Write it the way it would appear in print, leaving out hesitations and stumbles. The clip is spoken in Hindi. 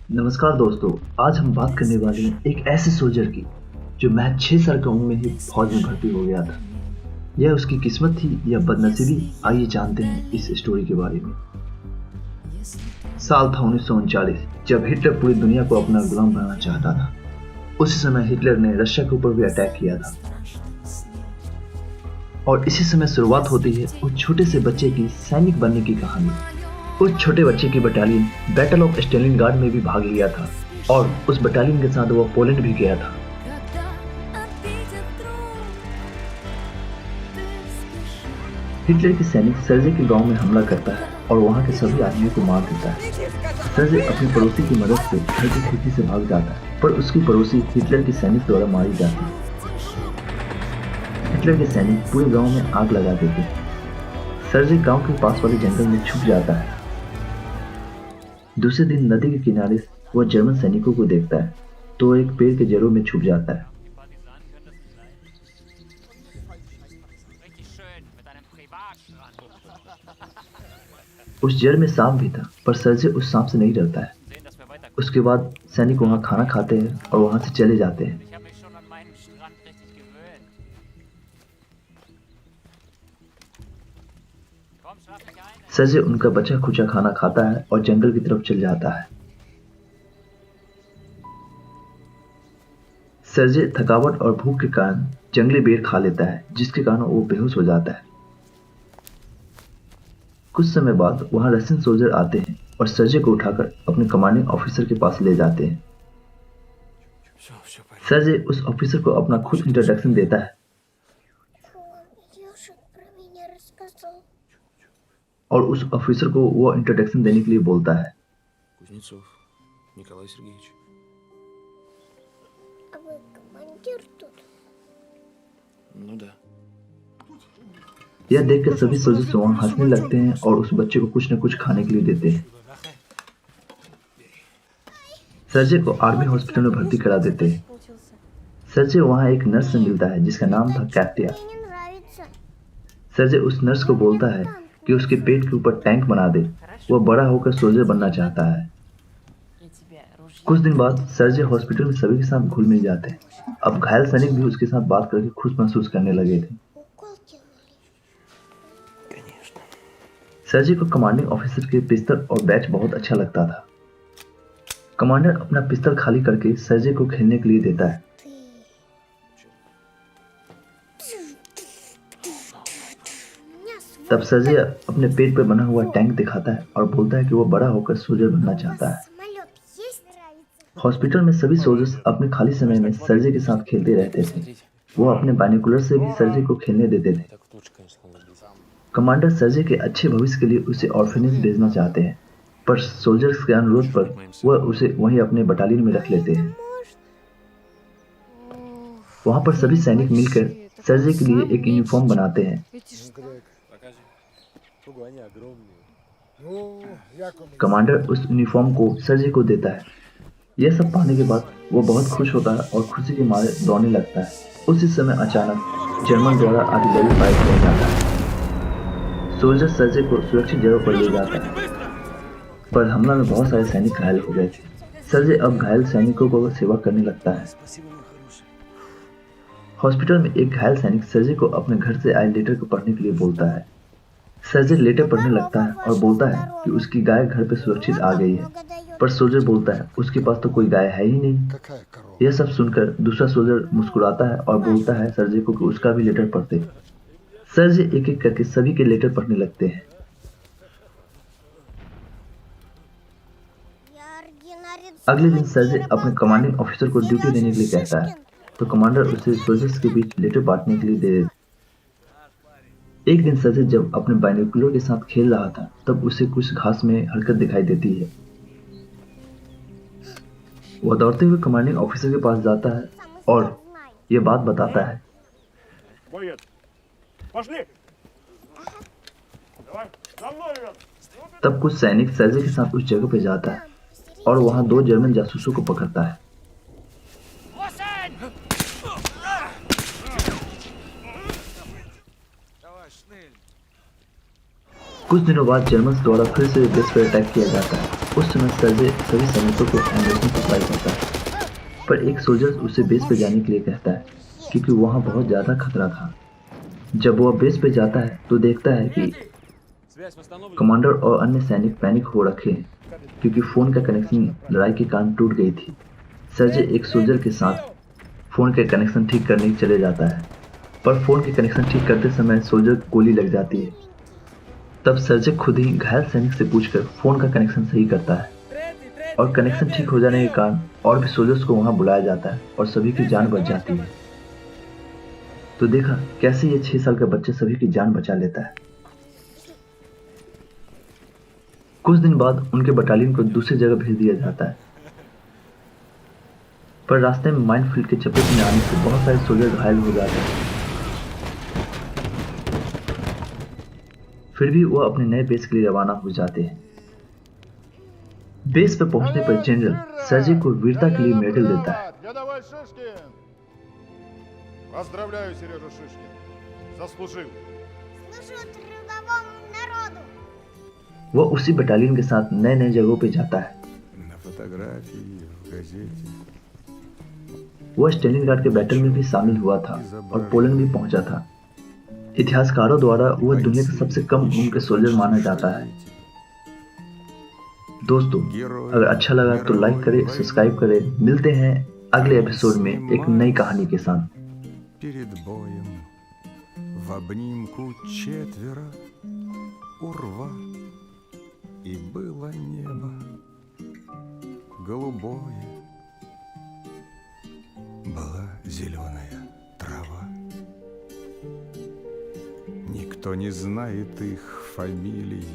नमस्कार दोस्तों। आज हम बात करने वाले हैं एक ऐसे सोल्जर की जो महज 6 साल की उम्र में ही फौज में भर्ती हो गया था। यह उसकी किस्मत थी या बदनसीबी, आइए जानते हैं इस स्टोरी के बारे में। साल था 1939, जब हिटलर पूरी दुनिया को अपना गुलाम बनाना चाहता था। उसी समय हिटलर ने रशिया के ऊपर भी अटैक किया था और इसी समय शुरुआत होती है उस छोटे से बच्चे की सैनिक बनने की कहानी। उस छोटे बच्चे की बटालियन बैटल ऑफ स्टेलिनग्राड में भी भाग लिया था और उस बटालियन के साथ वो पोलैंड भी गया था। हिटलर की सैनिक सर्जे के गांव में हमला करता है और वहां के सभी आदमियों को मार देता है। सर्जे अपनी पड़ोसी की मदद से घर की खिड़की से भाग जाता है, पर उसकी पड़ोसी हिटलर की सैनिक द्वारा मारी जाती है। हिटलर के सैनिक पूरे गांव में आग लगा देते हैं। सर्जे गांव के पास वाले जंगल में छुप जाता है। दूसरे दिन नदी के किनारे वह जर्मन सैनिकों को देखता है तो एक पेड़ के जड़ों में छुप जाता है। उस जड़ में सांप भी था, पर सर्जे उस सांप से नहीं डरता है। उसके बाद सैनिक वहां खाना खाते हैं और वहां से चले जाते हैं। सर्जे उनका बचा खुचा खाना खाता है और जंगल की तरफ चल जाता है। सर्जे थकावट और भूख के कारण जंगली बेर खा लेता है, जिसके कारण वो बेहोश हो जाता है। कुछ समय बाद वहां रशियन सोल्जर आते हैं और सर्जे को उठाकर अपने कमांडिंग ऑफिसर के पास ले जाते हैं। सर्जे उस ऑफिसर को अपना खुद इंट्रोडक्शन देता है और उस ऑफिसर को वो इंट्रोडक्शन देने के लिए बोलता है। Кузнецов Николай Сергеевич. А вы командир тут? Ну да. यह देखकर सभी सोल्जर्स वहां हंसने लगते हैं और उस बच्चे को कुछ न कुछ खाने के लिए देते हैं। सर्जे को आर्मी हॉस्पिटल में भर्ती करा देते हैं। सर्जे वहां एक नर्स से मिलता है जिसका नाम था कैटिया। Мне не нравится. सर्जे उस नर्स को बोलता है कि उसके पेट के ऊपर टैंक बना दे। वह बड़ा होकर सोल्जर बनना चाहता है। कुछ दिन बाद सर्जे हॉस्पिटल में सभी के साथ घुल मिल जाते हैं। अब घायल सैनिक भी उसके साथ बात करके खुश महसूस करने लगे थे। Укол делали. Конечно. सर्जे को कमांडिंग ऑफिसर के पिस्तौल और बैच बहुत अच्छा लगता था। कमांडर अपना पिस्तौल खाली करके सर्जे को खेलने के लिए देता है। तब सर्जे अपने पेट पर बना हुआ टैंक दिखाता है और बोलता है कि वो बड़ा होकर सोल्जर बनना चाहता है। Самолет есть? हॉस्पिटल में सभी सोल्जर्स अपने खाली समय में सर्जे के साथ खेलते रहते थे। वो अपने बाइनोकुलर से भी सर्जे को खेलने देते थे। Так лучше, конечно, надо без. कमांडर सर्जे के अच्छे भविष्य के लिए उसे ऑर्फनेज भेजना चाहते हैं, पर सोल्जर्स के अनुरोध पर वह उसे वहीं अपने बटालियन में रख लेते हैं। वहां पर सभी सैनिक मिलकर सर्जे के लिए एक यूनिफॉर्म बनाते हैं। Ого, они огромные. Ну, як вам? कमांडर उस यूनिफॉर्म को सर्जे को देता है। यह सब पाने के बाद वो बहुत खुश होता है और खुशी के मारे दौड़ने लगता है। उसी समय अचानक जर्मन द्वारा आर्टिलरी फायर किया जाता है। सोल्जर सर्जे को सुरक्षित जगह पर ले जाता है, पर हमला में बहुत सारे सैनिक घायल हो गए थे। सर्जे अब घायल सैनिकों को सेवा करने लगता है। Спасибо, мой хороший. हॉस्पिटल में एक घायल सैनिक सर्जे को अपने घर से आए लेटर को पढ़ने के लिए बोलता है। सर्जे लेटर पढ़ने लगता है और बोलता है कि उसकी गाय घर पे सुरक्षित आ गई है, पर सोल्जर बोलता है उसके पास तो कोई गाय है ही नहीं। Какая корова? यह सब सुनकर दूसरा सोल्जर मुस्कुराता है और बोलता है सर्जे को कि उसका भी लेटर पढ़ते। सर्जे एक एक करके सभी के लेटर पढ़ने लगते हैं। Я ординарец. अगले दिन सर्जे अपने कमांडिंग ऑफिसर को ड्यूटी देने के लिए कहता है, तो कमांडर उसे सोल्जर्स के बीच लेटर बांटने के लिए दे देता है। एक दिन सर्जे जब अपने बाइनोकुलर के साथ खेल रहा था, तब उसे कुछ घास में हरकत दिखाई देती है। वह दौड़ते हुए कमांडिंग ऑफिसर के पास जाता है और यह बात बताता है। Боец, пошли! Давай, за мной, ребят! तब कुछ सैनिक सर्जे के साथ उस जगह पर जाता है और वहां 2 जर्मन जासूसों को पकड़ता है। कुछ दिनों बाद जर्मन्स द्वारा फिर से बेस पर अटैक किया जाता है। उस समय सर्जे सभी सैनिकों को एम्बुलेंस सप्लाई करता है, पर एक सोल्जर उसे बेस पे जाने के लिए कहता है क्योंकि वहाँ बहुत ज़्यादा खतरा था। जब वह बेस पे जाता है तो देखता है कि कमांडर और अन्य सैनिक पैनिक हो रखे हैं क्योंकि फ़ोन का कनेक्शन लड़ाई के कारण टूट गई थी। सर्जे एक सोल्जर के साथ फ़ोन के कनेक्शन ठीक करने चले जाता है, पर फ़ोन के कनेक्शन ठीक करते समय सोल्जर को गोली लग जाती है। तब सर्जे खुद ही घायल सैनिक से पूछकर फ़ोन का कनेक्शन सही करता है और कनेक्शन ठीक हो जाने के कारण और भी सोल्जर्स को वहाँ बुलाया जाता है और सभी की जान बच जाती है। तो देखा कैसे ये 6 साल का बच्चा सभी की जान बचा लेता है। कुछ दिन बाद उनके बटालियन को दूसरी जगह भेज दिया जाता है, पर रास्ते में माइनफील्ड के चपेट में आने से बहुत सारे सोल्जर घायल हो जाते हैं। फिर भी वो अपने नए बेस के लिए रवाना हो जाते हैं। बेस पर पहुंचने पर जनरल सर्जे को वीरता के लिए मेडल देता है। Рядовой Шишкин! Поздравляю, Сережа Шишкин. Заслужил. Служу трудовому народу. वह उसी बटालियन के साथ नए नए जगहों पे जाता है। На фотографии, в газете. वह स्टेलिनग्राड के बैटल में भी शामिल हुआ था और पोलैंड भी पहुंचा था। इतिहासकारों द्वारा वह दुनिया का सबसे कम उम्र के सोल्जर माना जाता है। दोस्तों, अगर अच्छा लगा तो लाइक करें, सब्सक्राइब करें। मिलते हैं अगले एपिसोड में एक नई कहानी के साथ। Перед боем в обнимку четверо у рва, и было небо голубое, была зеленая трава. Никто не знает их фамилий,